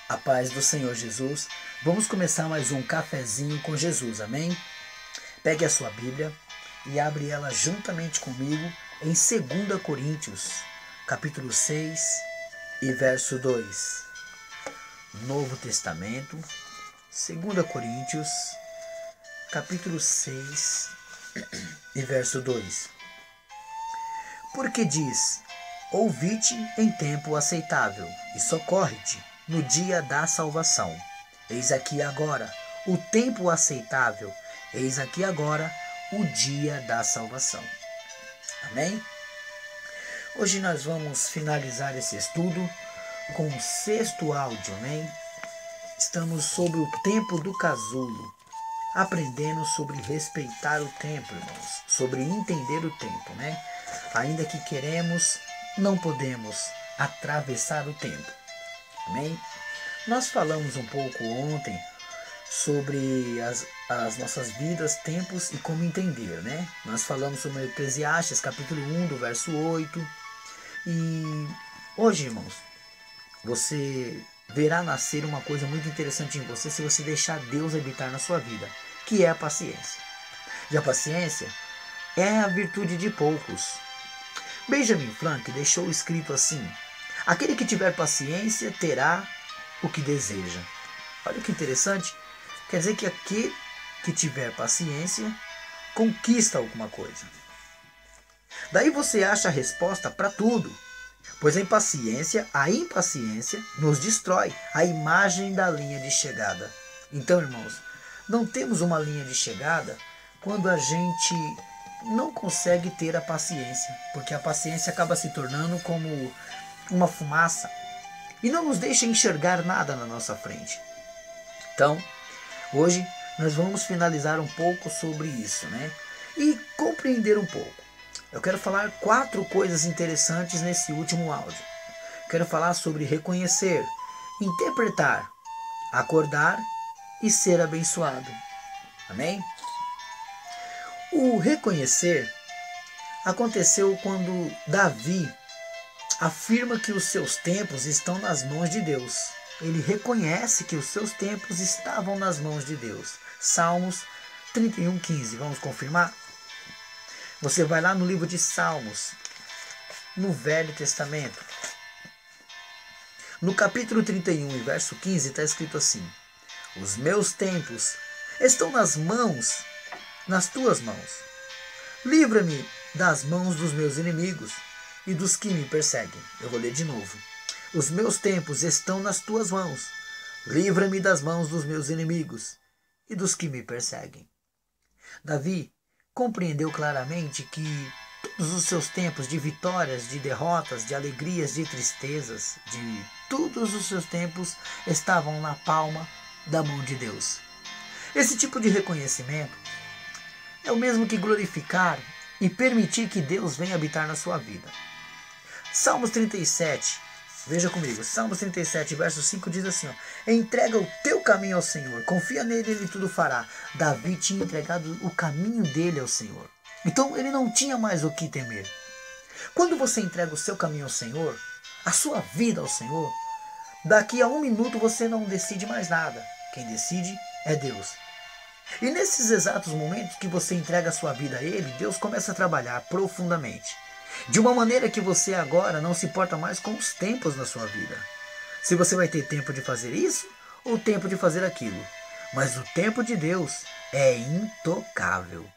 A paz do Senhor Jesus. Vamos começar mais um cafezinho com Jesus, amém? Pegue a sua Bíblia e abre ela juntamente comigo em 2 Coríntios, capítulo 6 e verso 2. Novo Testamento, 2 Coríntios, capítulo 6 e verso 2. Porque diz: ouvi-te em tempo aceitável e socorre-te no dia da salvação. Eis aqui agora o tempo aceitável, eis aqui agora o dia da salvação. Amém? Hoje nós vamos finalizar esse estudo com o 6º áudio, amém? Estamos sobre o tempo do casulo, aprendendo sobre respeitar o tempo, irmãos, sobre entender o tempo, né? Ainda que queremos, não podemos atravessar o tempo. Amém? Nós falamos um pouco ontem sobre as nossas vidas, tempos e como entender, né? Nós falamos sobre Eclesiastes, capítulo 1, do verso 8. E hoje, irmãos, você verá nascer uma coisa muito interessante em você se você deixar Deus habitar na sua vida, que é a paciência. E a paciência é a virtude de poucos. Benjamin Franklin deixou escrito assim: aquele que tiver paciência terá o que deseja. Olha que interessante. Quer dizer que aquele que tiver paciência conquista alguma coisa. Daí você acha a resposta para tudo. Pois a impaciência nos destrói a imagem da linha de chegada. Então, irmãos, não temos uma linha de chegada quando a gente não consegue ter a paciência, porque a paciência acaba se tornando como uma fumaça e não nos deixa enxergar nada na nossa frente. Então, hoje nós vamos finalizar um pouco sobre isso, né? E compreender um pouco. Eu quero falar 4 coisas interessantes nesse último áudio. Quero falar sobre reconhecer, interpretar, acordar e ser abençoado. Amém? O reconhecer aconteceu quando Davi afirma que os seus tempos estão nas mãos de Deus. Ele reconhece que os seus tempos estavam nas mãos de Deus. Salmos 31:15. Vamos confirmar? Você vai lá no livro de Salmos, no Velho Testamento. No capítulo 31 e verso 15 está escrito assim: os meus tempos estão nas tuas mãos. Livra-me das mãos dos meus inimigos e dos que me perseguem. Eu vou ler de novo. Os meus tempos estão nas tuas mãos. Livra-me das mãos dos meus inimigos e dos que me perseguem. Davi compreendeu claramente que todos os seus tempos de vitórias, de derrotas, de alegrias, de tristezas, de todos os seus tempos estavam na palma da mão de Deus. Esse tipo de reconhecimento é o mesmo que glorificar e permitir que Deus venha habitar na sua vida. Salmos 37, veja comigo, Salmos 37, verso 5 diz assim: ó, entrega o teu caminho ao Senhor, confia nele, ele tudo fará. Davi tinha entregado o caminho dele ao Senhor, então ele não tinha mais o que temer. Quando você entrega o seu caminho ao Senhor, a sua vida ao Senhor, daqui a 1 minuto você não decide mais nada. Quem decide é Deus. E nesses exatos momentos que você entrega a sua vida a Ele, Deus começa a trabalhar profundamente, de uma maneira que você agora não se importa mais com os tempos na sua vida. Se você vai ter tempo de fazer isso ou tempo de fazer aquilo. Mas o tempo de Deus é intocável.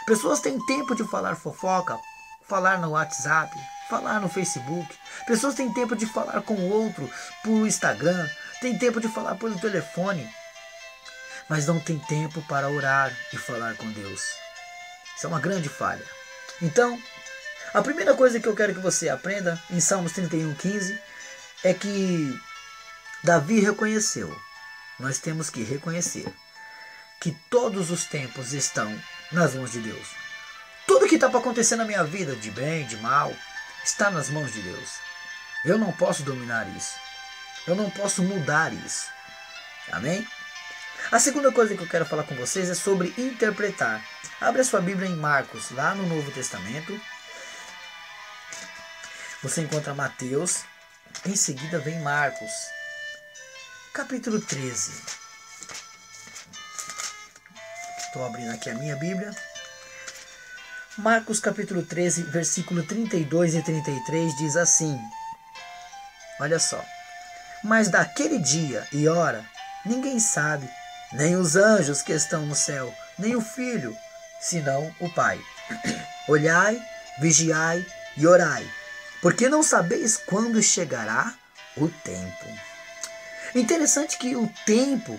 Pessoas têm tempo de falar fofoca, falar no WhatsApp, falar no Facebook. Pessoas têm tempo de falar com o outro por Instagram, têm tempo de falar pelo telefone, mas não tem tempo para orar e falar com Deus. Isso é uma grande falha. Então, a primeira coisa que eu quero que você aprenda em Salmos 31:15 é que Davi reconheceu. Nós temos que reconhecer que todos os tempos estão nas mãos de Deus. Tudo que está para acontecer na minha vida, de bem, de mal, está nas mãos de Deus. Eu não posso dominar isso. Eu não posso mudar isso. Amém? A segunda coisa que eu quero falar com vocês é sobre interpretar. Abre a sua Bíblia em Marcos, lá no Novo Testamento. Você encontra Mateus, em seguida vem Marcos. capítulo 13. Estou abrindo aqui a minha Bíblia. Marcos capítulo 13, versículo 32 e 33 diz assim. Olha só. Mas daquele dia e hora ninguém sabe, nem os anjos que estão no céu, nem o Filho, senão o Pai. Olhai, vigiai e orai, porque não sabeis quando chegará o tempo. Interessante que o tempo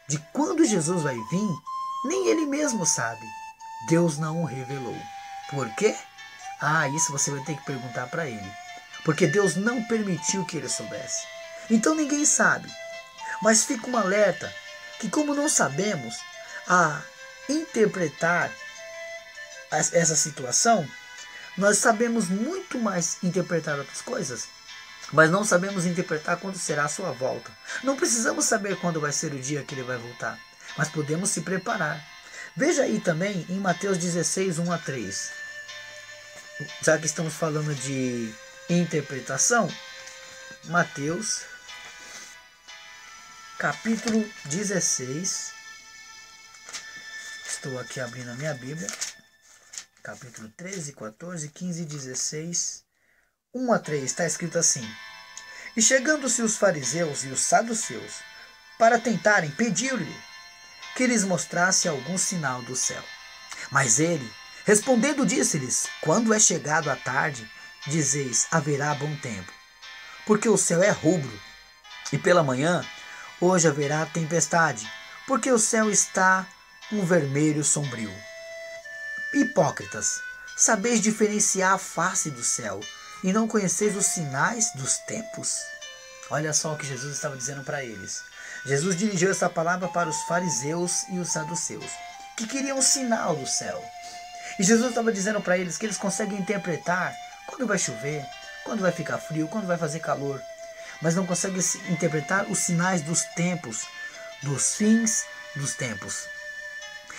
de quando Jesus vai vir, nem ele mesmo sabe. Deus não o revelou. Por quê? Isso você vai ter que perguntar para ele. Porque Deus não permitiu que ele soubesse. Então ninguém sabe. Mas fica um alerta que, como não sabemos interpretar essa situação, nós sabemos muito mais interpretar outras coisas, mas não sabemos interpretar quando será a sua volta. Não precisamos saber quando vai ser o dia que ele vai voltar, mas podemos se preparar. Veja aí também em Mateus 16, 1 a 3. Já que estamos falando de interpretação, Mateus capítulo 16. Estou aqui abrindo a minha Bíblia. Capítulo 13, 14, 15, 16, 1 a 3. Está escrito assim. E chegando-se os fariseus e os saduceus, para tentarem, pediram-lhe que lhes mostrasse algum sinal do céu. Mas ele, respondendo, disse-lhes: quando é chegado a tarde, dizeis, haverá bom tempo, porque o céu é rubro, e pela manhã, hoje haverá tempestade, porque o céu está um vermelho sombrio. Hipócritas, sabeis diferenciar a face do céu, e não conheceis os sinais dos tempos? Olha só o que Jesus estava dizendo para eles. Jesus dirigiu essa palavra para os fariseus e os saduceus, que queriam um sinal do céu. E Jesus estava dizendo para eles que eles conseguem interpretar quando vai chover, quando vai ficar frio, quando vai fazer calor, mas não conseguem interpretar os sinais dos tempos, dos fins dos tempos.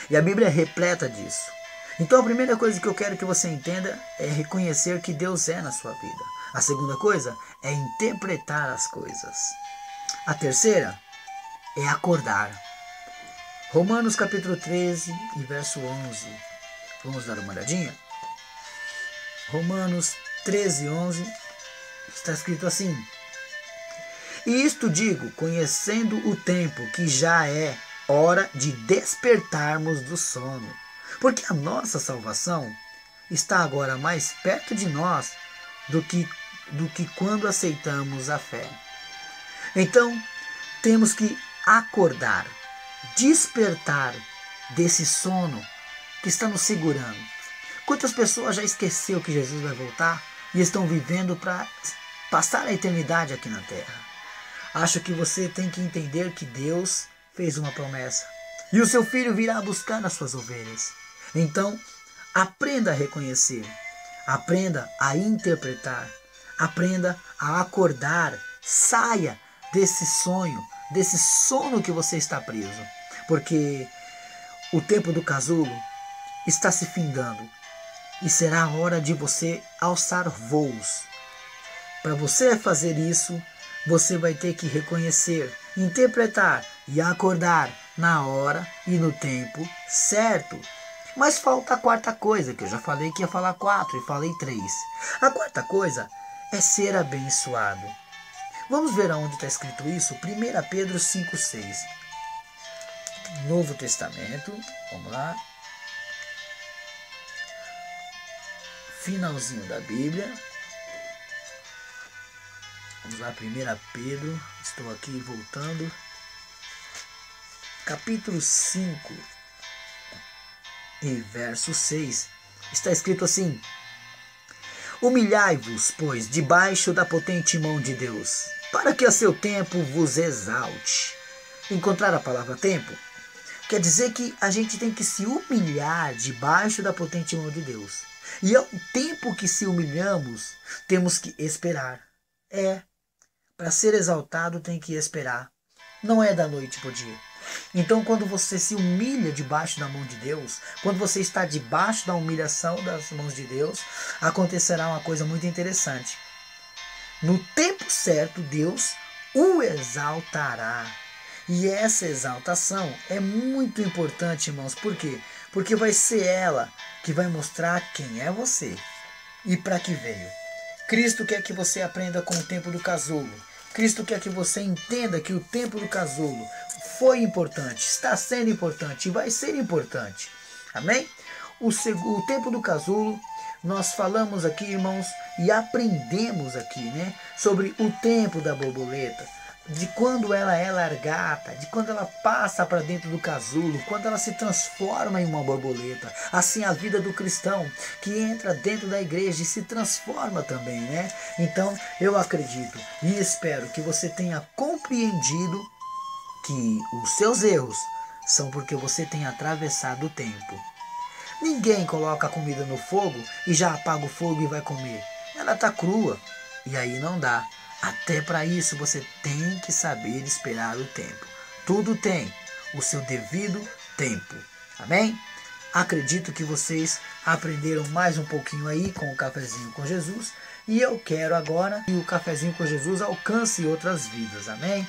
E a Bíblia é repleta disso. Então a primeira coisa que eu quero que você entenda é reconhecer que Deus é na sua vida. A segunda coisa é interpretar as coisas. A terceira é acordar. Romanos capítulo 13 e verso 11. Vamos dar uma olhadinha? Romanos 13, 11. Está escrito assim. E isto digo, conhecendo o tempo, que já é hora de despertarmos do sono. Porque a nossa salvação está agora mais perto de nós do que quando aceitamos a fé. Então, temos que acordar, despertar desse sono que está nos segurando. Quantas pessoas já esqueceu que Jesus vai voltar e estão vivendo para passar a eternidade aqui na terra? Acho que você tem que entender que Deus fez uma promessa e o seu filho virá buscar as suas ovelhas. Então, aprenda a reconhecer, aprenda a interpretar, aprenda a acordar, saia desse sonho, desse sono que você está preso, porque o tempo do casulo está se findando e será a hora de você alçar voos. Para você fazer isso, você vai ter que reconhecer, interpretar e acordar na hora e no tempo certo. Mas falta a quarta coisa, que eu já falei que ia falar 4 e falei 3. A quarta coisa é ser abençoado. Vamos ver aonde está escrito isso? 1 Pedro 5,6. Novo Testamento. Vamos lá. Finalzinho da Bíblia. Vamos lá, 1 Pedro. Estou aqui voltando. Capítulo 5. E verso 6. Está escrito assim. Humilhai-vos, pois, debaixo da potente mão de Deus, para que a seu tempo vos exalte. Encontrar a palavra tempo quer dizer que a gente tem que se humilhar debaixo da potente mão de Deus. E ao tempo que se humilhamos, temos que esperar. Para ser exaltado tem que esperar. Não é da noite para o dia. Então, quando você se humilha debaixo da mão de Deus, quando você está debaixo da humilhação das mãos de Deus, acontecerá uma coisa muito interessante. No tempo certo, Deus o exaltará. E essa exaltação é muito importante, irmãos. Por quê? Porque vai ser ela que vai mostrar quem é você e para que veio. Cristo quer que você aprenda com o tempo do casulo. Cristo quer que você entenda que o tempo do casulo foi importante, está sendo importante e vai ser importante. Amém? O tempo do casulo, nós falamos aqui, irmãos, e aprendemos aqui, né, sobre o tempo da borboleta, de quando ela é largata, de quando ela passa para dentro do casulo, quando ela se transforma em uma borboleta. Assim a vida do cristão que entra dentro da igreja e se transforma também, né? Então eu acredito e espero que você tenha compreendido que os seus erros são porque você tem atravessado o tempo. Ninguém coloca a comida no fogo e já apaga o fogo e vai comer. Ela está crua e aí não dá. Até para isso você tem que saber esperar o tempo. Tudo tem o seu devido tempo. Amém? Acredito que vocês aprenderam mais um pouquinho aí com o Cafezinho com Jesus. E eu quero agora que o Cafezinho com Jesus alcance outras vidas. Amém?